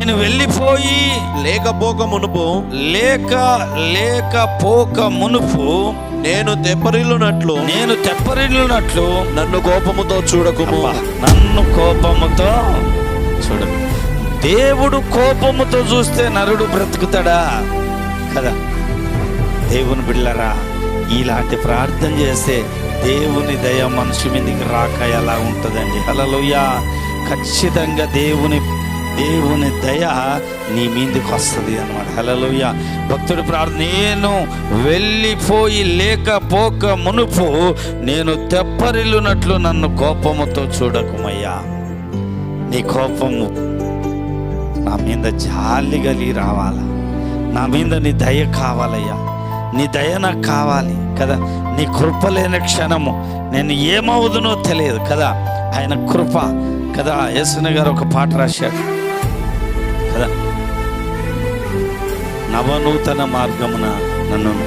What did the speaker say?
నేను వెళ్ళిపోయి లేకపోక మునుపు లేకపోక మునుపు నేను తెప్పరిల్లునట్లు నన్ను కోపముతో చూడకుము. నన్ను కోపముతో చూడకు. దేవుడు కోపముతో చూస్తే నరుడు బ్రతుకుతాడా? కదా. దేవుని బిడ్డలారా, ఇలాంటి ప్రార్థన చేస్తే దేవుని దయ మనిషి మీదకి రాక ఎలా ఉంటుందండి? హల్లెలూయా. ఖచ్చితంగా దేవుని దయ నీ మీదకి వస్తుంది అన్నమాట. హల్లెలూయా. భక్తుడి ప్రార్థన, నేను వెళ్ళిపోయి లేకపోక మునుపు నేను తెప్పరిల్లునట్లు నన్ను కోపముతో చూడకుమయ్యా. నీ కోపము నా మీద జాలి కలిగి రావాలా? నా మీద నీ దయ కావాలయ్యా. నీ దయ నాకు కావాలి కదా. నీ కృప లేని క్షణము నేను ఏమవుదునో తెలియదు కదా. ఆయన కృప కదా. యేసుని గారు ఒక పాట రాశాడు కదా, నవనూతన మార్గమున నన్ను